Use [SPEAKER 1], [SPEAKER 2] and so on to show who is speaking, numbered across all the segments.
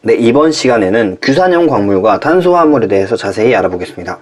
[SPEAKER 1] 네, 이번 시간에는 규산형 광물과 탄소화합물에 대해서 자세히 알아보겠습니다.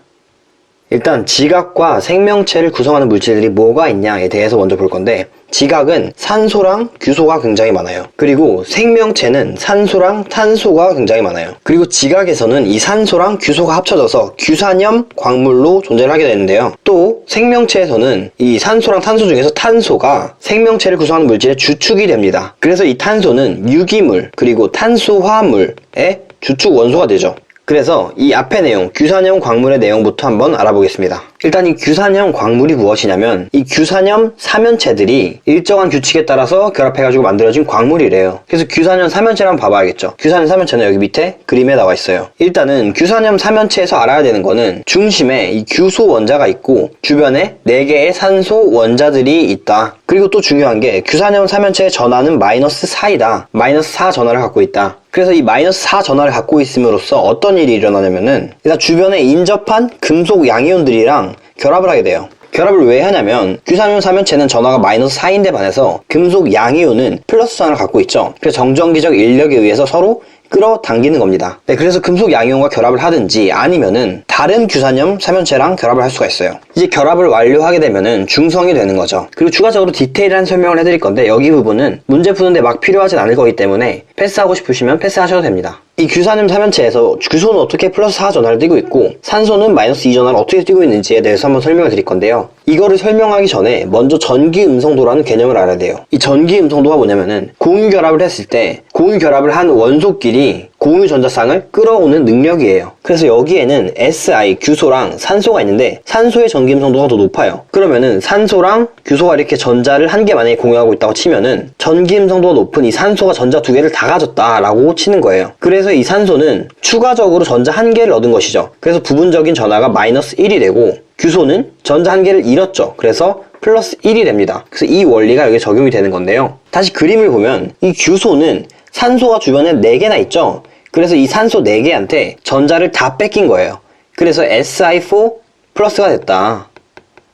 [SPEAKER 1] 일단 지각과 생명체를 구성하는 물질들이 뭐가 있냐에 대해서 먼저 볼 건데, 지각은 산소랑 규소가 굉장히 많아요. 그리고 생명체는 산소랑 탄소가 굉장히 많아요. 그리고 지각에서는 이 산소랑 규소가 합쳐져서 규산염 광물로 존재를 하게 되는데요. 또 생명체에서는 이 산소랑 탄소 중에서 탄소가 생명체를 구성하는 물질의 주축이 됩니다. 그래서 이 탄소는 유기물 그리고 탄소화합물의 주축 원소가 되죠. 그래서 이 앞의 내용, 규산염 광물의 내용부터 한번 알아보겠습니다. 일단 이 규산염 광물이 무엇이냐면, 이 규산염 사면체들이 일정한 규칙에 따라서 결합해가지고 만들어진 광물이래요. 그래서 규산염 사면체를 한번 봐봐야겠죠. 규산염 사면체는 여기 밑에 그림에 나와 있어요. 일단은 규산염 사면체에서 알아야 되는 거는 중심에 이 규소 원자가 있고 주변에 4개의 산소 원자들이 있다. 그리고 또 중요한 게 규산염 사면체의 전하는 -4이다. -4 전하를 갖고 있다. 그래서 이 -4 전하를 갖고 있음으로써 어떤 일이 일어나냐면은, 일단 주변에 인접한 금속 양이온들이랑 결합을 하게 돼요. 결합을 왜 하냐면, 규산염 사면체는 전하가 -4인데 반해서 금속 양이온은 플러스 전하를 갖고 있죠. 그래서 정전기적 인력에 의해서 서로 끌어당기는 겁니다. 네, 그래서 금속 양이온과 결합을 하든지 아니면은 다른 규산염 사면체랑 결합을 할 수가 있어요. 이제 결합을 완료하게 되면은 중성이 되는 거죠. 그리고 추가적으로 디테일한 설명을 해드릴 건데, 여기 부분은 문제 푸는데 막 필요하진 않을 거기 때문에 패스하고 싶으시면 패스하셔도 됩니다. 이 규산염 사면체에서 규소는 어떻게 +4 전하를 띠고 있고 산소는 -2 전하를 어떻게 띠고 있는지에 대해서 한번 설명을 드릴 건데요. 이거를 설명하기 전에 먼저 전기음성도라는 개념을 알아야 돼요. 이 전기음성도가 뭐냐면은, 공유 결합을 했을 때 공유 결합을 한 원소끼리 공유 전자쌍을 끌어오는 능력이에요. 그래서 여기에는 Si, 규소랑 산소가 있는데 산소의 전기음성도가 더 높아요. 그러면은 산소랑 규소가 이렇게 전자를 한 개 만약에 공유하고 있다고 치면은 전기음성도가 높은 이 산소가 전자 2개를 다 가졌다라고 치는 거예요. 그래서 이 산소는 추가적으로 전자 1개를 얻은 것이죠. 그래서 부분적인 전하가 -1이 되고, 규소는 전자 1개를 잃었죠. 그래서 +1이 됩니다. 그래서 이 원리가 여기에 적용이 되는 건데요. 다시 그림을 보면 이 규소는 산소가 주변에 4개나 있죠. 그래서 이 산소 4개한테 전자를 다 뺏긴 거예요. 그래서 Si4 플러스가 됐다.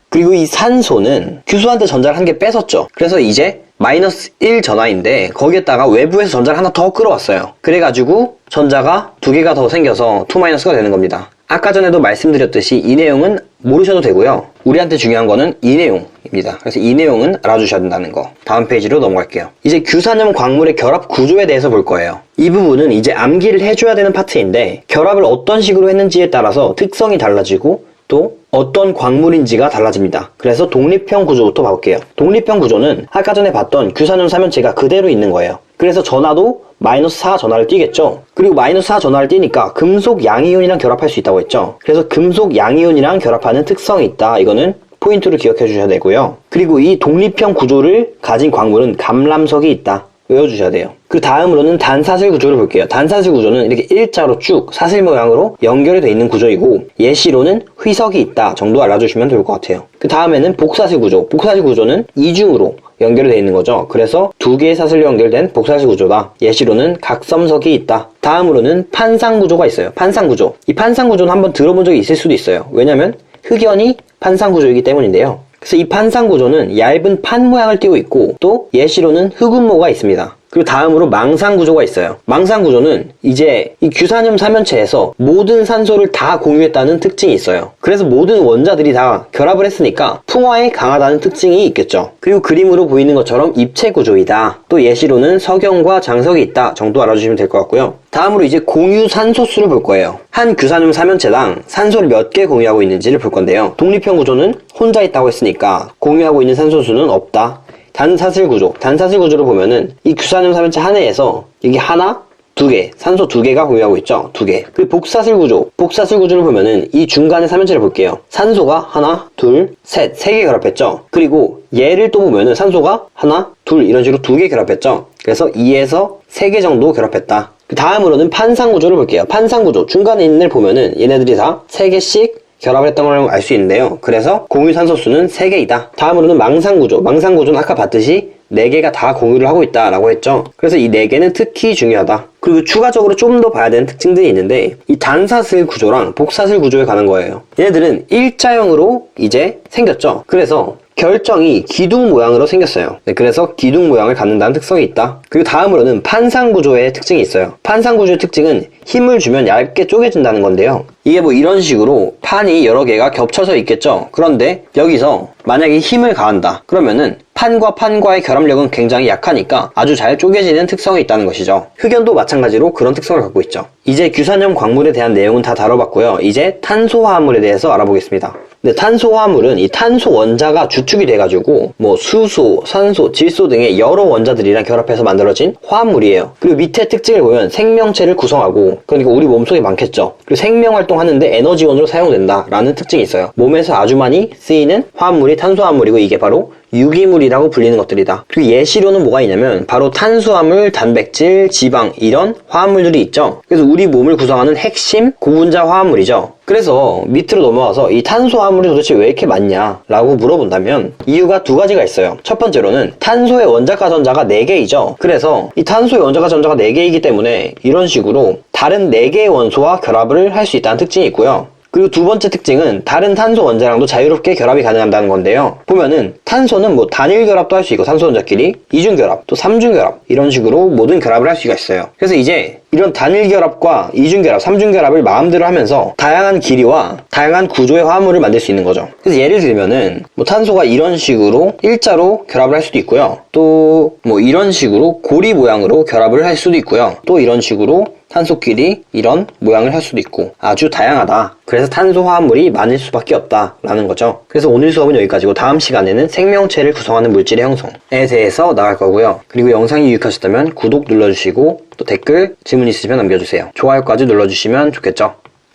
[SPEAKER 1] 그리고 이 산소는 규소한테 전자를 1개 뺏었죠. 그래서 이제 -1 전하인데 거기에다가 외부에서 전자를 하나 더 끌어왔어요. 그래가지고 전자가 2개가 더 생겨서 2-가 되는 겁니다. 아까 전에도 말씀드렸듯이 이 내용은 모르셔도 되고요. 우리한테 중요한 거는 이 내용입니다. 그래서 이 내용은 알아주셔야 된다는 거. 다음 페이지로 넘어갈게요. 이제 규산염 광물의 결합 구조에 대해서 볼 거예요. 이 부분은 이제 암기를 해줘야 되는 파트인데, 결합을 어떤 식으로 했는지에 따라서 특성이 달라지고 또 어떤 광물인지가 달라집니다. 그래서 독립형 구조부터 봐볼게요. 독립형 구조는 아까 전에 봤던 규산염 사면체가 그대로 있는 거예요. 그래서 전하도 -4 전하를 띠겠죠. 그리고 -4 전하를 띠니까 금속 양이온이랑 결합할 수 있다고 했죠. 그래서 금속 양이온이랑 결합하는 특성이 있다. 이거는 포인트로 기억해 주셔야 되고요. 그리고 이 독립형 구조를 가진 광물은 감람석이 있다. 외워주셔야 돼요. 그 다음으로는 단사슬 구조를 볼게요. 단사슬 구조는 이렇게 일자로 쭉 사슬 모양으로 연결이 되어 있는 구조이고, 예시로는 휘석이 있다 정도 알아주시면 좋을 것 같아요. 그 다음에는 복사슬 구조. 복사슬 구조는 이중으로 연결이 되어 있는 거죠. 그래서 2개의 사슬로 연결된 복사슬 구조다. 예시로는 각섬석이 있다. 다음으로는 판상 구조가 있어요. 판상 구조. 이 판상 구조는 한번 들어본 적이 있을 수도 있어요. 왜냐면 흑연이 판상 구조이기 때문인데요. 그래서 이 판상 구조는 얇은 판 모양을 띠고 있고, 또 예시로는 흑운모가 있습니다. 그리고 다음으로 망상 구조가 있어요. 망상 구조는 이제 이 규산염 사면체에서 모든 산소를 다 공유했다는 특징이 있어요. 그래서 모든 원자들이 다 결합을 했으니까 풍화에 강하다는 특징이 있겠죠. 그리고 그림으로 보이는 것처럼 입체 구조이다. 또 예시로는 석영과 장석이 있다 정도 알아주시면 될 것 같고요. 다음으로 이제 공유 산소수를 볼 거예요. 한 규산염 사면체당 산소를 몇 개 공유하고 있는지를 볼 건데요. 독립형 구조는 혼자 있다고 했으니까 공유하고 있는 산소수는 없다. 단사슬 구조. 단사슬 구조를 보면은 이 규산염 사면체 하나에서 여기 하나, 2개, 산소 2개가 공유하고 있죠. 2개. 그리고 복사슬 구조. 복사슬 구조를 보면은 이 중간에 사면체를 볼게요. 산소가 하나, 둘, 셋, 3개 결합했죠. 그리고 얘를 또 보면은 산소가 하나, 둘 이런 식으로 2개 결합했죠. 그래서 2에서 3개 정도 결합했다. 그 다음으로는 판상 구조를 볼게요. 판상 구조. 중간에 있는 애를 보면은 얘네들이 다 3개씩 결합을 했던 걸 알 수 있는데요. 그래서 공유 산소수는 3개이다. 다음으로는 망상구조. 망상구조는 아까 봤듯이 4개가 다 공유를 하고 있다라고 했죠. 그래서 이 4개는 특히 중요하다. 그리고 추가적으로 좀 더 봐야 되는 특징들이 있는데, 이 단사슬 구조랑 복사슬 구조에 관한 거예요. 얘네들은 일자형으로 이제 생겼죠. 그래서 결정이 기둥 모양으로 생겼어요. 네, 그래서 기둥 모양을 갖는다는 특성이 있다. 그리고 다음으로는 판상구조의 특징이 있어요. 판상구조의 특징은 힘을 주면 얇게 쪼개진다는 건데요. 이게 뭐 이런 식으로 판이 여러 개가 겹쳐져 있겠죠. 그런데 여기서 만약에 힘을 가한다 그러면은 판과 판과의 결합력은 굉장히 약하니까 아주 잘 쪼개지는 특성이 있다는 것이죠. 흑연도 마찬가지로 그런 특성을 갖고 있죠. 이제 규산형 광물에 대한 내용은 다 다뤄봤고요. 이제 탄소화합물에 대해서 알아보겠습니다. 근데 탄소화합물은 이 탄소 원자가 주축이 돼가지고 뭐 수소, 산소, 질소 등의 여러 원자들이랑 결합해서 만들어진 화합물이에요. 그리고 밑에 특징을 보면 생명체를 구성하고, 그러니까 우리 몸속에 많겠죠. 그리고 생명활동하는데 에너지원으로 사용된다 라는 특징이 있어요. 몸에서 아주 많이 쓰이는 화합물이 탄소화합물이고, 이게 바로 유기물이라고 불리는 것들이다. 그리고 예시로는 뭐가 있냐면 바로 탄수화물, 단백질, 지방 이런 화합물들이 있죠. 그래서 우리 몸을 구성하는 핵심 고분자 화합물이죠. 그래서 밑으로 넘어가서 이 탄소화물이 도대체 왜 이렇게 많냐 라고 물어본다면 이유가 두 가지가 있어요. 첫 번째로는 탄소의 원자가 전자가 4개이죠. 그래서 이 탄소의 원자가 전자가 4개이기 때문에 이런 식으로 다른 4개의 원소와 결합을 할 수 있다는 특징이 있고요. 그리고 두 번째 특징은 다른 탄소 원자랑도 자유롭게 결합이 가능하다는 건데요. 보면은 탄소는 뭐 단일 결합도 할 수 있고, 탄소 원자끼리 이중 결합, 또 삼중 결합 이런 식으로 모든 결합을 할 수가 있어요. 그래서 이제 이런 단일 결합과 이중 결합, 삼중 결합을 마음대로 하면서 다양한 길이와 다양한 구조의 화합물을 만들 수 있는 거죠. 그래서 예를 들면은 뭐 탄소가 이런 식으로 일자로 결합을 할 수도 있고요. 또 뭐 이런 식으로 고리 모양으로 결합을 할 수도 있고요. 또 이런 식으로 탄소끼리 이런 모양을 할 수도 있고, 아주 다양하다. 그래서 탄소 화합물이 많을 수밖에 없다 라는 거죠. 그래서 오늘 수업은 여기까지고, 다음 시간에는 생명체를 구성하는 물질의 형성에 대해서 나갈 거고요. 그리고 영상이 유익하셨다면 구독 눌러주시고 또 댓글, 질문 있으시면 남겨주세요. 좋아요까지 눌러주시면 좋겠죠.